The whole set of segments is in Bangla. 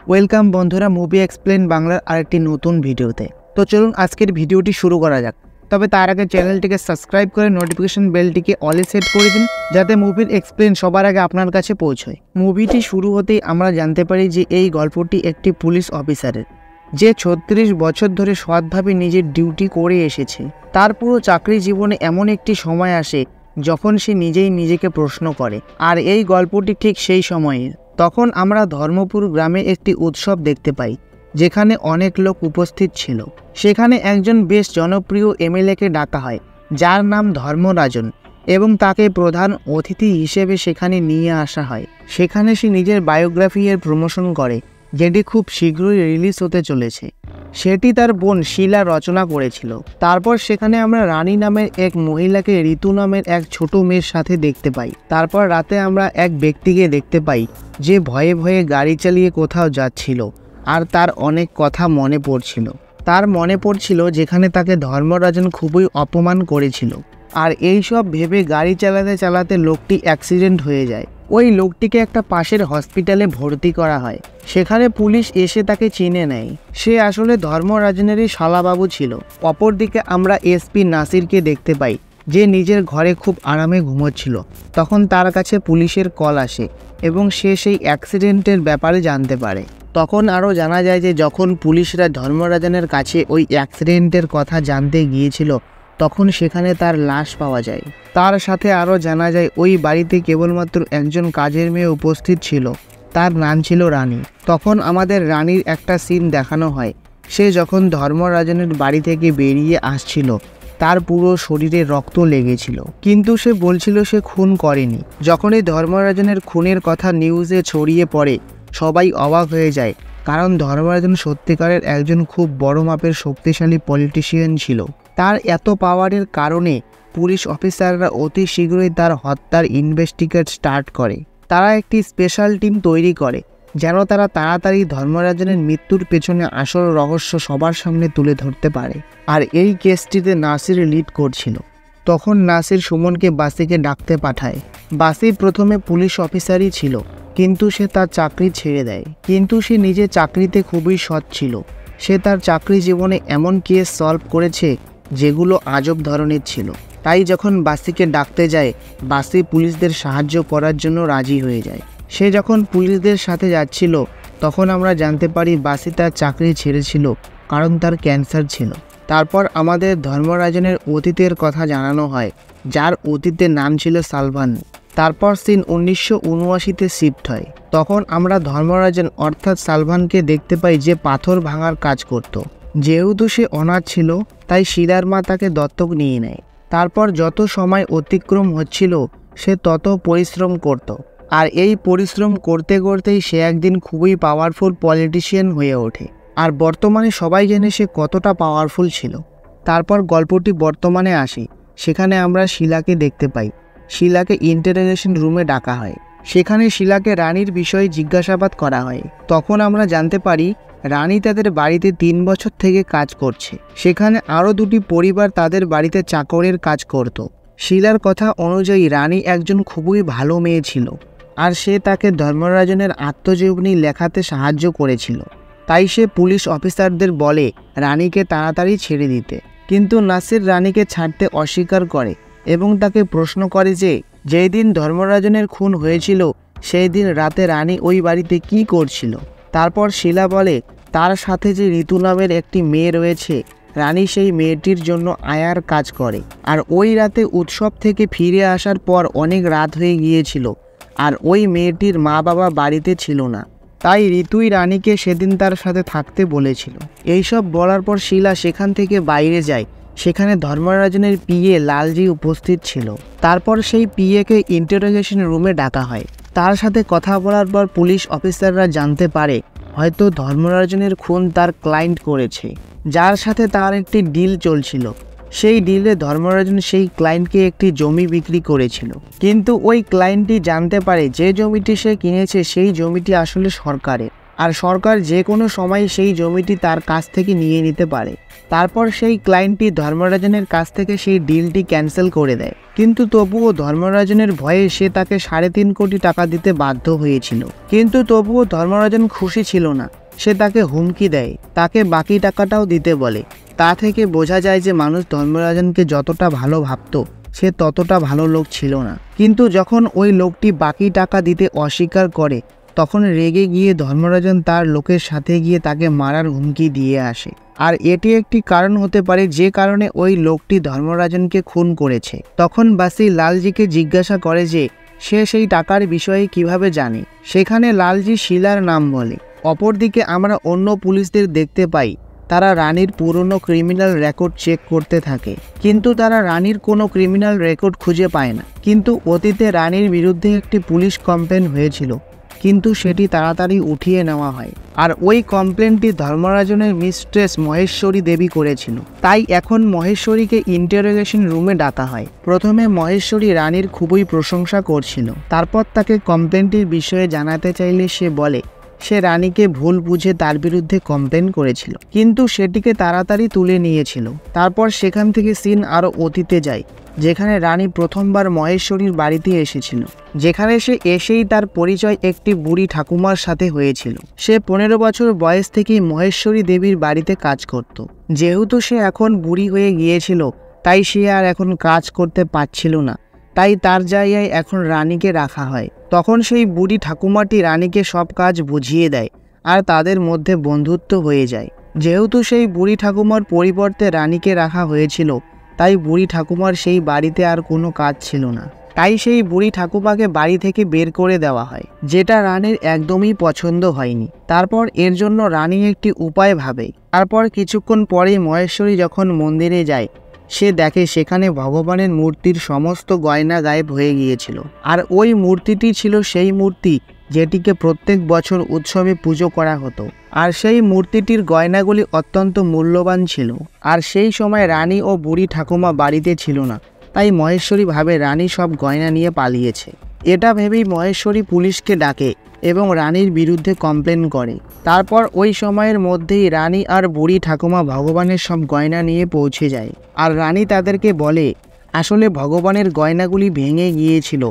ওয়েলকাম বন্ধুরা মুভি এক্সপ্লেন বাংলার আরেকটি নতুন ভিডিওতে। তো চলুন আজকের ভিডিওটি শুরু করা যাক। তবে তার আগে চ্যানেলটিকে সাবস্ক্রাইব করে নোটিফিকেশন বেলটিকে অলে সেট করে দিন, যাতে মুভির এক্সপ্লেন সবার আগে আপনার কাছে পৌঁছয়। মুভিটি শুরু হতেই আমরা জানতে পারি যে এই গল্পটি একটি পুলিশ অফিসারের, যে 36 বছর ধরে সৎভাবে নিজের ডিউটি করে এসেছে। তার পুরো চাকরি জীবনে এমন একটি সময় আসে যখন সে নিজেই নিজেকে প্রশ্ন করে, আর এই গল্পটি ঠিক সেই সময়ের। তখন আমরা ধর্মপুর গ্রামে একটি উৎসব দেখতে পাই, যেখানে অনেক লোক উপস্থিত ছিল। সেখানে একজন বেশ জনপ্রিয় এমএলএকে ডাকা হয়, যার নাম ধর্মরাজন, এবং তাকে প্রধান অতিথি হিসেবে সেখানে নিয়ে আসা হয়। সেখানে সে নিজের বায়োগ্রাফি এর প্রমোশন করে, যেটি খুব শীঘ্রই রিলিজ হতে চলেছে। সেটি তার বোন শিলা রচনা করেছিল। তারপর সেখানে আমরা রানী নামের এক মহিলাকে ঋতু নামের এক ছোট মেয়ের সাথে দেখতে পাই। তারপর রাতে আমরা এক ব্যক্তিকে দেখতে পাই, যে ভয়ে ভয়ে গাড়ি চালিয়ে কোথাও যাচ্ছিল, আর তার অনেক কথা মনে পড়ছিল। তার মনে পড়ছিল যেখানে তাকে ধর্মরাজন খুবই অপমান করেছিল। আর এই সব ভেবে গাড়ি চালাতে চালাতে লোকটি অ্যাক্সিডেন্ট হয়ে যায়। ওই লোকটিকে একটা পাশের হসপিটালে ভর্তি করা হয়। সেখানে পুলিশ এসে তাকে চিনে নেয়। সে আসলে ধর্মরাজনেরই শালাবাবু ছিল। অপরদিকে আমরা এসপি নাসিরকে দেখতে পাই, যে নিজের ঘরে খুব আরামে ঘুমোচ্ছিল। তখন তার কাছে পুলিশের কল আসে এবং সে সেই অ্যাক্সিডেন্টের ব্যাপারে জানতে পারে। তখন আরও জানা যায় যে যখন পুলিশরা ধর্মরাজনের কাছে ওই অ্যাক্সিডেন্টের কথা জানতে গিয়েছিল, তখন সেখানে তার লাশ পাওয়া যায়। তার সাথে আরও জানা যায় ওই বাড়িতে কেবলমাত্র একজন কাজের মেয়ে উপস্থিত ছিল, তার নাম ছিল রানী। তখন আমাদের রানীর একটা সিন দেখানো হয়। সে যখন ধর্মরাজনের বাড়ি থেকে বেরিয়ে আসছিল, তার পুরো শরীরে রক্ত লেগেছিল, কিন্তু সে বলছিল সে খুন করেনি। যখনই ধর্মরাজনের খুনের কথা নিউজে ছড়িয়ে পড়ে, সবাই অবাক হয়ে যায়, কারণ ধর্মরাজন সত্যিকারের একজন খুব বড় মাপের শক্তিশালী পলিটিশিয়ান ছিল। তার এত পাওয়ারের কারণে পুলিশ অফিসাররা অতি শীঘ্রই তার হত্যার ইনভেস্টিগেট স্টার্ট করে। তারা একটি স্পেশাল টিম তৈরি করে, যেন তারা তাড়াতাড়ি ধর্মরাজনের মৃত্যুর পেছনে আসল রহস্য সবার সামনে তুলে ধরতে পারে। আর এই কেসটিতে নাসির লিড করছিল। তখন নাসির সুমনকে বাসিকে ডাকতে পাঠায়। বাসি প্রথমে পুলিশ অফিসারই ছিল, কিন্তু সে তার চাকরি ছেড়ে দেয়। কিন্তু সে নিজের চাকরিতে খুবই সৎ ছিল। সে তার চাকরি জীবনে এমন কেস সলভ করেছে যেগুলো আজব ধরনের ছিল। তাই যখন বাসিকে ডাকতে যায়, বাসি পুলিশদের সাহায্য করার জন্য রাজি হয়ে যায়। সে যখন পুলিশদের সাথে যাচ্ছিল, তখন আমরা জানতে পারি বাসি তার চাকরি ছেড়েছিল কারণ তার ক্যান্সার ছিল। তারপর আমাদের ধর্মরাজনের অতীতের কথা জানানো হয়, যার অতীতের নাম ছিল সালভান। তারপর সিন 1979-তে শিফট হয়। তখন আমরা ধর্মরাজন অর্থাৎ সালভানকে দেখতে পাই, যে পাথর ভাঙার কাজ করত। যেহেতু সে অনাথ ছিল, তাই শিলার মা তাকে দত্তক নিয়ে নেয়। তারপর যত সময় অতিক্রম হচ্ছিল, সে তত পরিশ্রম করত। আর এই পরিশ্রম করতে করতেই সে একদিন খুবই পাওয়ারফুল পলিটিশিয়ান হয়ে ওঠে। আর বর্তমানে সবাই জানে সে কতটা পাওয়ারফুল ছিল। তারপর গল্পটি বর্তমানে আসে। সেখানে আমরা শিলাকে দেখতে পাই। শিলাকে ইন্টারোগেশন রুমে ডাকা হয়। সেখানে শিলাকে রানীর বিষয়ে জিজ্ঞাসাবাদ করা হয়। তখন আমরা জানতে পারি রানী তাদের বাড়িতে 3 বছর থেকে কাজ করছে। সেখানে আরও 2টি পরিবার তাদের বাড়িতে চাকরের কাজ করত। শিলার কথা অনুযায়ী রানী একজন খুবই ভালো মেয়ে ছিল, আর সে তাকে ধর্মরাজনের আত্মজীবনী লেখাতে সাহায্য করেছিল। তাই সে পুলিশ অফিসারদের বলে রানীকে তাড়াতাড়ি ছেড়ে দিতে। কিন্তু নাসির রানীকে ছাড়তে অস্বীকার করে এবং তাকে প্রশ্ন করে যে যেই দিন ধর্মরাজনের খুন হয়েছিল, সেই দিন রাতে রানী ওই বাড়িতে কি করছিল। তারপর শিলা বলে তার সাথে যে ঋতু নামের একটি মেয়ে রয়েছে, রানী সেই মেয়েটির জন্য আয়ার কাজ করে। আর ওই রাতে উৎসব থেকে ফিরে আসার পর অনেক রাত হয়ে গিয়েছিল, আর ওই মেয়েটির মা বাবা বাড়িতে ছিল না। তাই ঋতুই রানীকে সেদিন তার সাথে থাকতে বলেছিল। এইসব বলার পর শিলা সেখান থেকে বাইরে যায়। সেখানে ধর্মরাজনের পিএ লালজি উপস্থিত ছিল। তারপর সেই পিএকে ইন্টারোগেশন রুমে ডাকা হয়। তার সাথে কথা বলার পর পুলিশ অফিসাররা জানতে পারে হয়তো ধর্মরাজনের খুন তার ক্লায়েন্ট করেছে, যার সাথে তার একটি ডিল চলছিল। সেই ডিলে ধর্মরাজন সেই ক্লায়েন্টকে একটি জমি বিক্রি করেছিল, কিন্তু ওই ক্লায়েন্টটি জানতে পারে যে জমিটি সে কিনেছে সেই জমিটি আসলে সরকারের। আর সরকার যে কোনো সময় সেই জমিটি তার কাছ থেকে নিয়ে নিতে পারে। তারপর সেই ক্লায়েন্টটি ধর্মরাজনের কাছ থেকে সেই ডিলটি ক্যান্সেল করে দেয়, কিন্তু তবুও ধর্মরাজনের ভয়ে সে তাকে 3.5 কোটি টাকা দিতে বাধ্য হয়েছিল। কিন্তু তবুও ধর্মরাজন খুশি ছিল না। সে তাকে হুমকি দেয়, তাকে বাকি টাকাটাও দিতে বলে। তা থেকে বোঝা যায় যে মানুষ ধর্মরাজনকে যতটা ভালো ভাবত সে ততটা ভালো লোক ছিল না। কিন্তু যখন ওই লোকটি বাকি টাকা দিতে অস্বীকার করে তখন রেগে গিয়ে ধর্মরাজন তার লোকের সাথে গিয়ে তাকে মারার হুমকি দিয়ে আসে। আর এটি একটি কারণ হতে পারে যে কারণে ওই লোকটি ধর্মরাজনকে খুন করেছে। তখন বাসি লালজিকে জিজ্ঞাসা করে যে সে সেই টাকার বিষয়ে কিভাবে জানে। সেখানে লালজি শিলার নাম বলে। অপরদিকে আমরা অন্য পুলিশদের দেখতে পাই তারা রানীর পুরনো ক্রিমিনাল রেকর্ড চেক করতে থাকে, কিন্তু তারা রানীর কোনো ক্রিমিনাল রেকর্ড খুঁজে পায় না। কিন্তু অতীতে রানীর বিরুদ্ধে একটি পুলিশ কমপ্লেন হয়েছিল, কিন্তু সেটি তাড়াতাড়ি উঠিয়ে নেওয়া হয়। আর ওই কমপ্লেনটি ধর্মরাজনের মিস্ট্রেস মহেশ্বরী দেবী করেছিল। তাই এখন মহেশ্বরীকে ইন্টারোগেশন রুমে ডাকা হয়। প্রথমে মহেশ্বরী রানীর খুবই প্রশংসা করছিল। তারপর তাকে কমপ্লেনটির বিষয়ে জানাতে চাইলে সে বলে সে রানীকে ভুল বুঝে তার বিরুদ্ধে কমপ্লেন করেছিল, কিন্তু সেটিকে তাড়াতাড়ি তুলে নিয়েছিল। তারপর সেখান থেকে সিন আরও অতীতে যায়, যেখানে রানী প্রথমবার মহেশ্বরীর বাড়িতে এসেছিল, যেখানে সে এসেই তার পরিচয় একটি বুড়ি ঠাকুমার সাথে হয়েছিল। সে 15 বছর বয়স থেকেই মহেশ্বরী দেবীর বাড়িতে কাজ করত। যেহেতু সে এখন বুড়ি হয়ে গিয়েছিল তাই সে আর এখন কাজ করতে পারছিল না, তাই তার জায়গায় এখন রানীকে রাখা হয়। তখন সেই বুড়ি ঠাকুমাটি রানীকে সব কাজ বুঝিয়ে দেয় আর তাদের মধ্যে বন্ধুত্ব হয়ে যায়। যেহেতু সেই বুড়ি ঠাকুমার পরিবর্তে রানীকে রাখা হয়েছিল তাই বুড়ি ঠাকুমার সেই বাড়িতে আর কোনো কাজ ছিল না। তাই সেই বুড়ি ঠাকুমাকে বাড়ি থেকে বের করে দেওয়া হয়, যেটা রানীর একদমই পছন্দ হয়নি। তারপর এর জন্য রানী একটি উপায় ভাবে। তারপর কিছুক্ষণ পরেই মহেশ্বরী যখন মন্দিরে যায় সে দেখে সেখানে ভগবানের মূর্তির সমস্ত গয়না গায়েব হয়ে গিয়েছিল। আর ওই মূর্তিটি ছিল সেই মূর্তি যেটিকে প্রত্যেক বছর উৎসবে পুজো করা হতো। আর সেই মূর্তিটির গয়নাগুলি অত্যন্ত মূল্যবান ছিল। আর সেই সময় রানী ও বুড়ি ঠাকুমা বাড়িতে ছিল না, তাই মহেশ্বরী ভাবে রানী সব গয়না নিয়ে পালিয়েছে। এটা ভেবেই মহেশ্বরী পুলিশকে ডাকে এবং রানীর বিরুদ্ধে কমপ্লেন করে। তারপর ওই সময়ের মধ্যেই রানী আর বুড়ি ঠাকুমা ভগবানের সব গয়না নিয়ে পৌঁছে যায়। আর রানী তাদেরকে বলে আসলে ভগবানের গয়নাগুলি ভেঙে গিয়েছিল,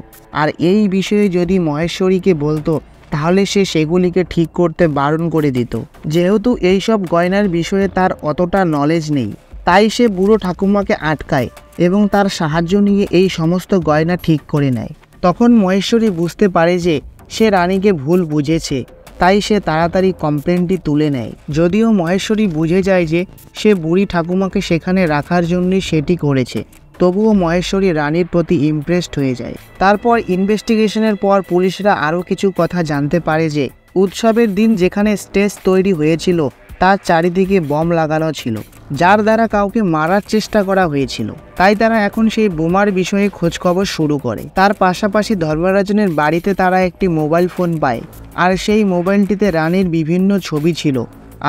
আর এই বিষয়ে যদি মহেশ্বরীকে বলতো তাহলে সে সেগুলিকে ঠিক করতে বারণ করে দিত। যেহেতু এই সব গয়নার বিষয়ে তার অতটা নলেজ নেই, তাই সে বুড়ো ঠাকুমাকে আটকায় এবং তার সাহায্য নিয়ে এই সমস্ত গয়না ঠিক করে নেয়। তখন মহেশ্বরী বুঝতে পারে যে সে রানীকে ভুল বুঝেছে, তাই সে তাড়াতাড়ি কমপ্লেনটি তুলে নেয়। যদিও মহেশ্বরী বুঝে যায় যে সে বুড়ি ঠাকুমাকে সেখানে রাখার জন্যই সেটি করেছে, তবুও মহেশ্বরী রানীর প্রতি ইমপ্রেসড হয়ে যায়। তারপর ইনভেস্টিগেশনের পর পুলিশরা আরও কিছু কথা জানতে পারে যে উৎসবের দিন যেখানে স্টেজ তৈরি হয়েছিল তার চারিদিকে বম লাগানো ছিল, যার দ্বারা কাউকে মারার চেষ্টা করা হয়েছিল। তাই তারা এখন সেই বোমার বিষয়ে খোঁজখবর শুরু করে। তার পাশাপাশি ধর্মরাজনের বাড়িতে তারা একটি মোবাইল ফোন পায়, আর সেই মোবাইলটিতে রানীর বিভিন্ন ছবি ছিল।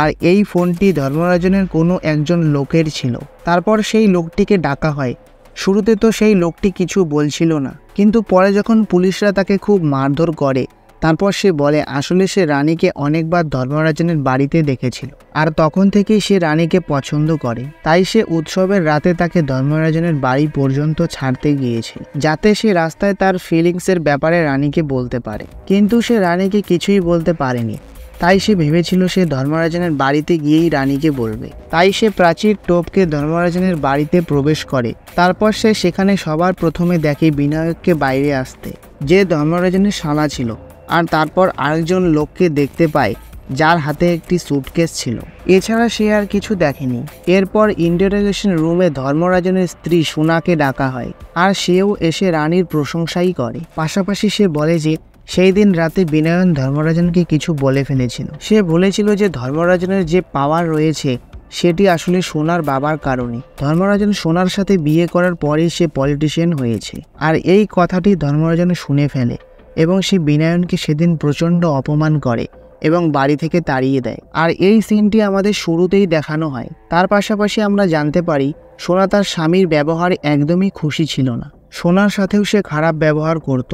আর এই ফোনটি ধর্মরাজনের কোনো একজন লোকের ছিল। তারপর সেই লোকটিকে ডাকা হয়। শুরুতে তো সেই লোকটি কিছু বলছিল না, কিন্তু পরে যখন পুলিশরা তাকে খুব মারধর করে তারপর সে বলে আসলে সে রানীকে অনেকবার ধর্মরাজনের বাড়িতে দেখেছিল, আর তখন থেকেই সে রানীকে পছন্দ করে। তাই সে উৎসবের রাতে তাকে ধর্মরাজনের বাড়ি পর্যন্ত ছাড়তে গিয়েছে, যাতে সে রাস্তায় তার ফিলিংসের ব্যাপারে রানীকে বলতে পারে। কিন্তু সে রানীকে কিছুই বলতে পারেনি, তাই সে ভেবেছিল সে ধর্মরাজনের বাড়িতে গিয়েই রানীকে বলবে। তাই সে প্রাচীর টপকে ধর্মরাজনের বাড়িতে প্রবেশ করে। তারপর সে সেখানে সবার প্রথমে দেখে বিনায়ককে বাইরে আসতে, যে ধর্মরাজনের শালা ছিল। আর তারপর আরেকজন লোককে দেখতে পায় যার হাতে একটি সুটকেস ছিল। এছাড়া সে আর কিছু দেখেনি। এরপর ইন্টারোগেশন রুমে ধর্মরাজনের স্ত্রী সোনাকে ডাকা হয়, আর সেও এসে রানীর প্রশংসাই করে। পাশাপাশি সে বলে যে সেই দিন রাতে বিনয়ন ধর্মরাজনকে কিছু বলে ফেলেছিল। সে বলেছিল যে ধর্মরাজনের যে পাওয়ার রয়েছে সেটি আসলে সোনার বাবার কারণে। ধর্মরাজন সোনার সাথে বিয়ে করার পরেই সে পলিটিশিয়ান হয়েছে। আর এই কথাটি ধর্মরাজন শুনে ফেলে এবং সে বিনয়নকে সেদিন প্রচণ্ড অপমান করে এবং বাড়ি থেকে তাড়িয়ে দেয়। আর এই সিনটি আমাদের শুরুতেই দেখানো হয়। তার পাশাপাশি আমরা জানতে পারি সোনা তার স্বামীর ব্যবহারে একদমই খুশি ছিল না। সোনার সাথেও সে খারাপ ব্যবহার করত।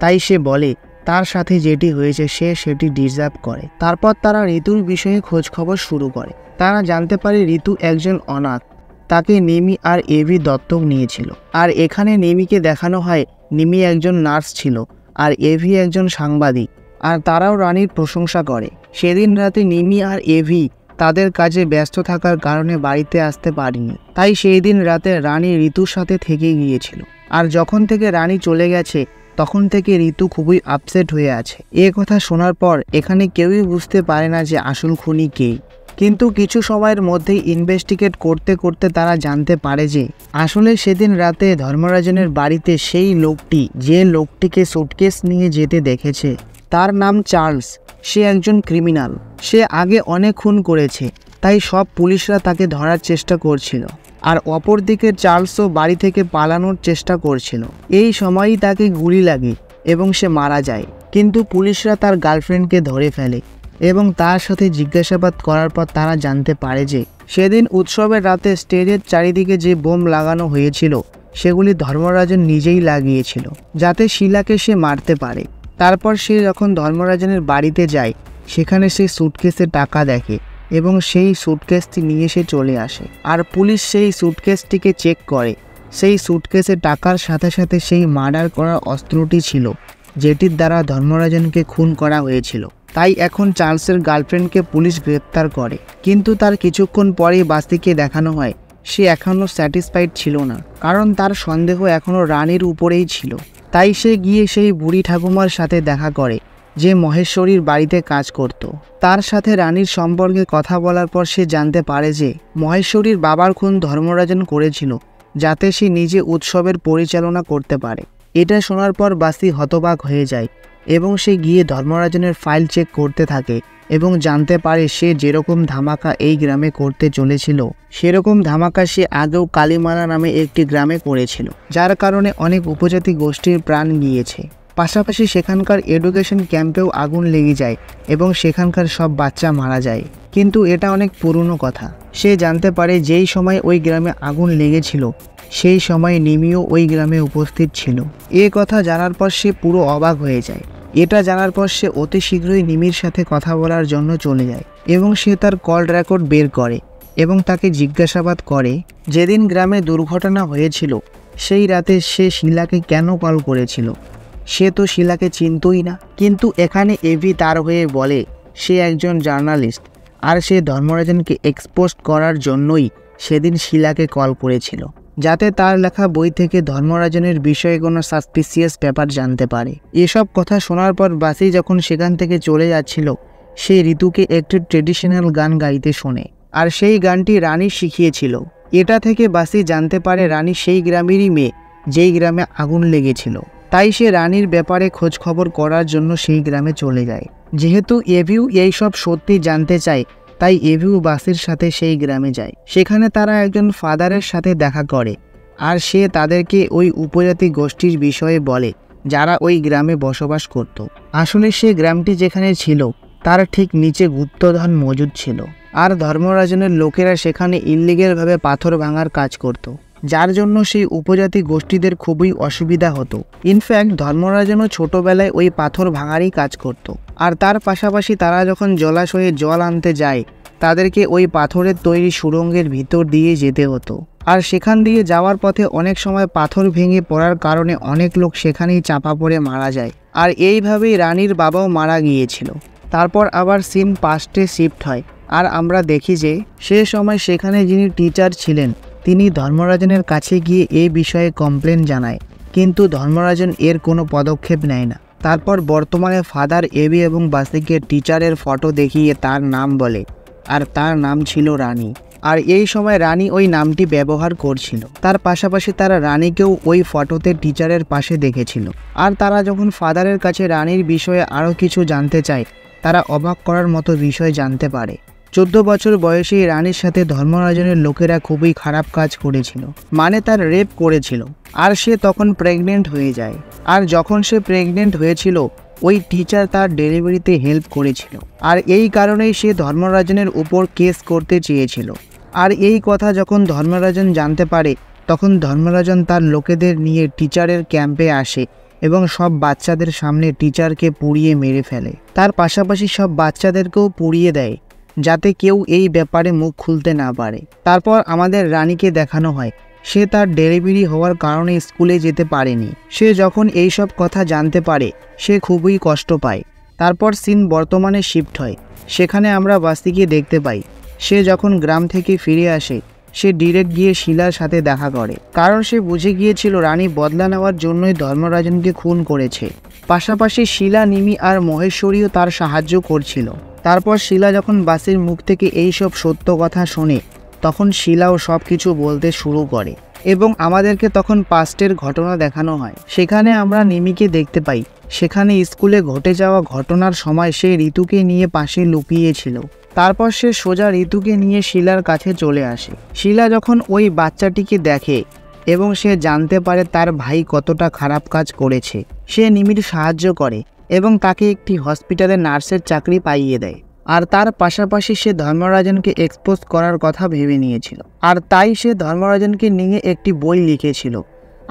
তাই সে বলে তার সাথে যেটি হয়েছে সে সেটি ডিজার্ভ করে। তারপর তারা ঋতুর বিষয়ে খোঁজখবর শুরু করে। তারা জানতে পারে ঋতু একজন অনাথ, তাকে নিমি আর এভি দত্তক নিয়েছিল। আর এখানে নিমিকে দেখানো হয় নিমি একজন নার্স ছিল আর এভি একজন সাংবাদিক, আর তারাও রানীর প্রশংসা করে। সেদিন রাতে নিমি আর এভি তাদের কাজে ব্যস্ত থাকার কারণে বাড়িতে আসতে পারেনি, তাই সেই দিন রাতে রানী ঋতুর সাথে থেকে গিয়েছিল। আর যখন থেকে রানী চলে গেছে তখন থেকে ঋতু খুবই আপসেট হয়ে আছে। এ কথা শোনার পর এখানে কেউই বুঝতে পারে না যে আসল খুনি কে, কিন্তু কিছু সময়ের মধ্যেই ইনভেস্টিগেট করতে করতে তারা জানতে পারে যে আসলে সেদিন রাতে ধর্মরাজনের বাড়িতে সেই লোকটি, যে লোকটিকে সুটকেস নিয়ে যেতে দেখেছে, তার নাম চার্লস। সে একজন ক্রিমিনাল। সে আগে অনেক খুন করেছে, তাই সব পুলিশরা তাকে ধরার চেষ্টা করছিল। আর অপরদিকে চার্লসও বাড়ি থেকে পালানোর চেষ্টা করছিল। এই সময়ই তাকে গুলি লাগে এবং সে মারা যায়। কিন্তু পুলিশরা তার গার্লফ্রেন্ডকে ধরে ফেলে এবং তার সাথে জিজ্ঞাসাবাদ করার পর তারা জানতে পারে যে সেদিন উৎসবের রাতে স্টেজের চারিদিকে যে বোম লাগানো হয়েছিল সেগুলি ধর্মরাজন নিজেই লাগিয়েছিল, যাতে শিলাকে সে মারতে পারে। তারপর সে যখন ধর্মরাজনের বাড়িতে যায় সেখানে সে সুটকেসে টাকা দেখে এবং সেই সুটকেসটি নিয়ে সে চলে আসে। আর পুলিশ সেই সুটকেসটিকে চেক করে। সেই সুটকেসে টাকার সাথে সাথে সেই মার্ডার করা অস্ত্রটি ছিল, যেটির দ্বারা ধর্মরাজনকে খুন করা হয়েছিল। তাই এখন চার্লসের গার্লফ্রেন্ডকে পুলিশ গ্রেপ্তার করে। কিন্তু তার কিছুক্ষণ পরেই বাস্তিকে দেখানো হয় সে এখনও স্যাটিসফাইড ছিল না, কারণ তার সন্দেহ এখনও রানীর উপরেই ছিল। তাই সে গিয়ে সেই বুড়ি ঠাকুমার সাথে দেখা করে যে মহেশ্বরীর বাড়িতে কাজ করত। তার সাথে রানীর সম্পর্কে কথা বলার পর সে জানতে পারে যে মহেশ্বরীর বাবার খুন ধর্মরাজন করেছিল, যাতে সে নিজে উৎসবের পরিচালনা করতে পারে। এটা শোনার পর বাস্তি হতবাক হয়ে যায় এবং সে গিয়ে ধর্মরাজনের ফাইল চেক করতে থাকে এবং জানতে পারে সে যেরকম ধামাকা এই গ্রামে করতে চলেছিল সেরকম ধামাকা সে আগেও কালীমালা নামে একটি গ্রামে করেছিল, যার কারণে অনেক উপজাতি গোষ্ঠীর প্রাণ গিয়েছে। পাশাপাশি সেখানকার এডুকেশন ক্যাম্পেও আগুন লেগে যায় এবং সেখানকার সব বাচ্চা মারা যায়। কিন্তু এটা অনেক পুরনো কথা। সে জানতে পারে যেই সময় ওই গ্রামে আগুন লেগেছিল সেই সময় নিমিও ওই গ্রামে উপস্থিত ছিল। এ কথা জানার পর সে পুরো অবাক হয়ে যায়। এটা জানার পর সে অতি শীঘ্রই নিমির সাথে কথা বলার জন্য চলে যায় এবং সে তার কল রেকর্ড বের করে এবং তাকে জিজ্ঞাসাবাদ করে যেদিন গ্রামে দুর্ঘটনা হয়েছিল সেই রাতে সে শিলাকে কেন কল করেছিল। সে তো শিলাকে চিনতই না। কিন্তু এখানে এভি তার হয়ে বলে সে একজন জার্নালিস্ট আর সে ধর্মরাজনকে এক্সপোজ করার জন্যই সেদিন শিলাকে কল করেছিল, যাতে তার লেখা বই থেকে ধর্মরাজনের বিষয়ে কোনো সাসপিসিয়াস ব্যাপার জানতে পারে। এসব কথা শোনার পর বাসি যখন সেখান থেকে চলে যাচ্ছিল সে ঋতুকে একটি ট্রেডিশনাল গান গাইতে শোনে, আর সেই গানটি রানী শিখিয়েছিল। এটা থেকে বাসি জানতে পারে রানী সেই গ্রামেরই মেয়ে যেই গ্রামে আগুন লেগেছিল। তাই সে রানীর ব্যাপারে খোঁজ খবর করার জন্য সেই গ্রামে চলে যায়। যেহেতু এভিউ এইসব সত্যি জানতে চায় তাই এভিউ বাসির সাথে সেই গ্রামে যায়। সেখানে তারা একজন ফাদারের সাথে দেখা করে আর সে তাদেরকে ওই উপজাতি গোষ্ঠীর বিষয়ে বলে যারা ওই গ্রামে বসবাস করত। আসলে সে গ্রামটি যেখানে ছিল তার ঠিক নিচে গুপ্তধন মজুদ ছিল, আর ধর্মরাজনের লোকেরা সেখানে ইল্লিগেলভাবে পাথর ভাঙার কাজ করত, যার জন্য সেই উপজাতি গোষ্ঠীদের খুবই অসুবিধা হতো। ইনফ্যাক্ট ধর্মরাজনও ছোটবেলায় ওই পাথর ভাঙারই কাজ করত। আর তার পাশাপাশি তারা যখন জলাশয়ে জল আনতে যায় তাদেরকে ওই পাথরের তৈরি সুড়ঙ্গের ভিতর দিয়ে যেতে হতো। আর সেখান দিয়ে যাওয়ার পথে অনেক সময় পাথর ভেঙে পড়ার কারণে অনেক লোক সেখানেই চাপা পড়ে মারা যায়। আর এইভাবেই রানীর বাবাও মারা গিয়েছিল। তারপর আবার সিন পাস্টে শিফট হয় আর আমরা দেখি যে সে সময় সেখানে যিনি টিচার ছিলেন তিনি ধর্মরাজনের কাছে গিয়ে এই বিষয়ে কমপ্লেন জানায়, কিন্তু ধর্মরাজন এর কোনো পদক্ষেপ নেয় না। তারপর বর্তমানে ফাদার এভি এবং বাসিকে টিচারের ফটো দেখিয়ে তার নাম বলে, আর তার নাম ছিল রানী। আর এই সময় রানী ওই নামটি ব্যবহার করছিল। তার পাশাপাশি তারা রানীকেও ওই ফটোতে টিচারের পাশে দেখেছিল। আর তারা যখন ফাদারের কাছে রানীর বিষয়ে আরও কিছু জানতে চায় তারা অবাক করার মতো বিষয় জানতে পারে। 14 বছর বয়সী রানীর সাথে ধর্মরাজনের লোকেরা খুবই খারাপ কাজ করেছিল, মানে তার রেপ করেছিল। আর সে তখন প্রেগনেন্ট হয়ে যায়। আর যখন সে প্রেগনেন্ট হয়েছিল ওই টিচার তার ডেলিভারিতে হেল্প করেছিল। আর এই কারণেই সে ধর্মরাজনের উপর কেস করতে চেয়েছিল। আর এই কথা যখন ধর্মরাজন জানতে পারে তখন ধর্মরাজন তার লোকেদের নিয়ে টিচারের ক্যাম্পে আসে এবং সব বাচ্চাদের সামনে টিচারকে পুড়িয়ে মেরে ফেলে। তার পাশাপাশি সব বাচ্চাদেরকেও পুড়িয়ে দেয় যাতে কেউ এই ব্যাপারে মুখ খুলতে না পারে। তারপর আমাদের রানীকে দেখানো হয় সে তার ডেলিভারি হওয়ার কারণে স্কুলে যেতে পারেনি। সে যখন এই সব কথা জানতে পারে সে খুবই কষ্ট পায়। তারপর সিন বর্তমানে শিফট হয়। সেখানে আমরা বাসিকে দেখতে পাই সে যখন গ্রাম থেকে ফিরে আসে সে ডিরেক্ট গিয়ে শিলার সাথে দেখা করে, কারণ সে বুঝে গিয়েছিল রানী বদলা নেওয়ার জন্যই ধর্মরাজনকে খুন করেছে। পাশাপাশি শিলা, নিমি আর মহেশ্বরীও তার সাহায্য করছিল। তারপর শিলা যখন বাসির মুখ থেকে এই সব সত্য কথা শোনে তখন শিলাও সব কিছু বলতে শুরু করে এবং আমাদেরকে তখন পাস্টের ঘটনা দেখানো হয়। সেখানে আমরা নিমিকে দেখতে পাই সেখানে স্কুলে ঘটে যাওয়া ঘটনার সময় সে ঋতুকে নিয়ে পাশে লুকিয়েছিল। তারপর সে সোজা ঋতুকে নিয়ে শিলার কাছে চলে আসে। শিলা যখন ওই বাচ্চাটিকে দেখে এবং সে জানতে পারে তার ভাই কতটা খারাপ কাজ করেছে, সে নিমির সাহায্য করে এবং তাকে একটি হসপিটালে নার্সের চাকরি পাইয়ে দেয়। আর তার পাশাপাশি সে ধর্মরাজনকে এক্সপোজ করার কথা ভেবে নিয়েছিল, আর তাই সে ধর্মরাজনকে নিয়ে একটি বই লিখেছিল।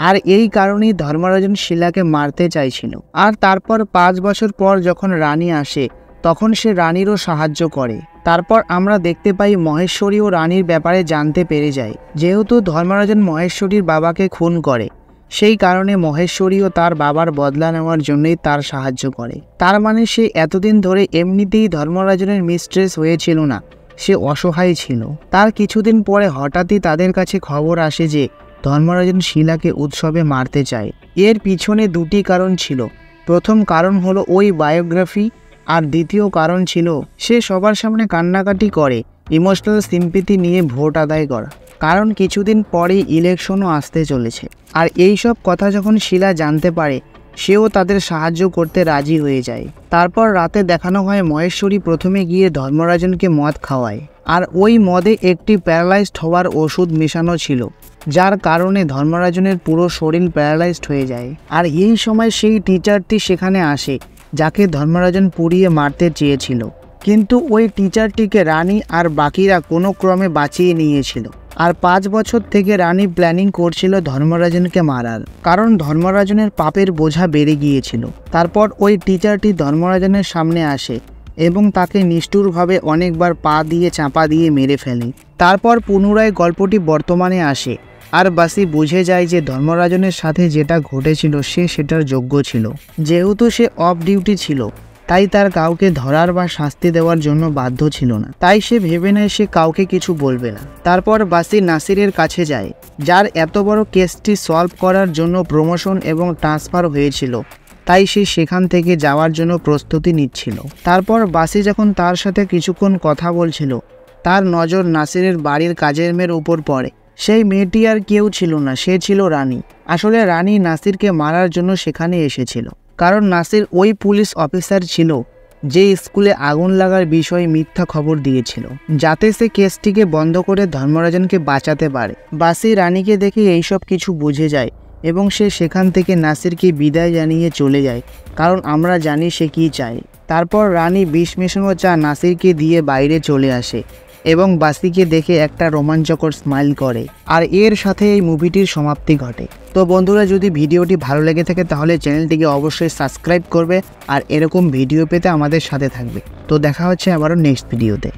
আর এই কারণেই ধর্মরাজন শিলাকে মারতে চাইছিল। আর তারপর 5 বছর পর যখন রানী আসে তখন সে রানীরও সাহায্য করে। তারপর আমরা দেখতে পাই মহেশ্বরী ও রানীর ব্যাপারে জানতে পেরে যায়। যেহেতু ধর্মরাজন মহেশ্বরীর বাবাকে খুন করে সেই কারণে মহেশ্বরীও তার বাবার বদলা নেওয়ার জন্যই তার সাহায্য করে। তার মানে সে এতদিন ধরে এমনিতেই ধর্মরাজনের মিস্ট্রেস হয়েছিল না, সে অসহায় ছিল। তার কিছুদিন পরে হঠাৎই তাদের কাছে খবর আসে যে ধর্মরাজন শিলাকে উৎসবে মারতে চায়। এর পিছনে দুটি কারণ ছিল। প্রথম কারণ হলো ওই বায়োগ্রাফি, আর দ্বিতীয় কারণ ছিল সে সবার সামনে কান্নাকাটি করে ইমোশনাল সিম্পিতি নিয়ে ভোট আদায় করা, কারণ কিছুদিন পরেই ইলেকশনও আসতে চলেছে। আর এই সব কথা যখন শিলা জানতে পারে সেও তাদের সাহায্য করতে রাজি হয়ে যায়। তারপর রাতে দেখানো হয় মহেশ্বরী প্রথমে গিয়ে ধর্মরাজনকে মদ খাওয়ায়, আর ওই মদে একটি প্যারালাইজড হওয়ার ওষুধ মেশানো ছিল যার কারণে ধর্মরাজনের পুরো শরীর প্যারালাইজড হয়ে যায়। আর এই সময় সেই টিচারটি সেখানে আসে যাকে ধর্মরাজন পুড়িয়ে মারতে চেয়েছিল, কিন্তু ওই টিচারটিকে রানী আর বাকিরা কোনো ক্রমে বাঁচিয়ে নিয়েছিল। আর 5 বছর থেকে রানী প্ল্যানিং করছিল ধর্মরাজনকে মারার, কারণ ধর্মরাজনের পাপের বোঝা বেড়ে গিয়েছিল। তারপর ওই টিচারটি ধর্মরাজনের সামনে আসে এবং তাকে নিষ্ঠুরভাবে অনেকবার পা দিয়ে চাপা দিয়ে মেরে ফেলে। তারপর পুনরায় গল্পটি বর্তমানে আসে আর বাসি বুঝে যায় যে ধর্মরাজনের সাথে যেটা ঘটেছিল সে সেটার যোগ্য ছিল। যেহেতু সে অফ ডিউটি ছিল তাই তার কাউকে ধরার বা শাস্তি দেওয়ার জন্য বাধ্য ছিল না, তাই সে ভেবে নেয় সে কাউকে কিছু বলবে না। তারপর বাসি নাসিরের কাছে যায় যার এত বড় কেসটি সলভ করার জন্য প্রমোশন এবং ট্রান্সফার হয়েছিল, তাই সে সেখান থেকে যাওয়ার জন্য প্রস্তুতি নিচ্ছিল। তারপর বাসি যখন তার সাথে কিছুক্ষণ কথা বলছিল তার নজর নাসিরের বাড়ির কাজের মেয়ের উপর পড়ে। সেই মেয়েটি আর কেউ ছিল না, সে ছিল রানী। আসলে রানী নাসিরকে মারার জন্য সেখানে এসেছিল, কারণ নাসির ওই পুলিশ অফিসার ছিল যে স্কুলে আগুন লাগার বিষয়ে মিথ্যা খবর দিয়েছিল, যাতে সে কেসটিকে বন্ধ করে ধর্মরাজনকে বাঁচাতে পারে। বাসি রানীকে দেখে এইসব কিছু বুঝে যায় এবং সে সেখান থেকে নাসিরকে বিদায় জানিয়ে চলে যায়, কারণ আমরা জানি সে কি চায়। তারপর রানী বিষ মেশানো চা নাসিরকে দিয়ে বাইরে চলে আসে এবং বাসিকে দেখে একটা রোমাঞ্চকর স্মাইল করে। আর এর সাথে এই মুভিটির সমাপ্তি ঘটে। তো বন্ধুরা, যদি ভিডিওটি ভালো লেগে থাকে তাহলে চ্যানেলটিকে অবশ্যই সাবস্ক্রাইব করবে আর এরকম ভিডিও পেতে আমাদের সাথে থাকবে। তো দেখা হচ্ছে আবারও নেক্সট ভিডিওতে।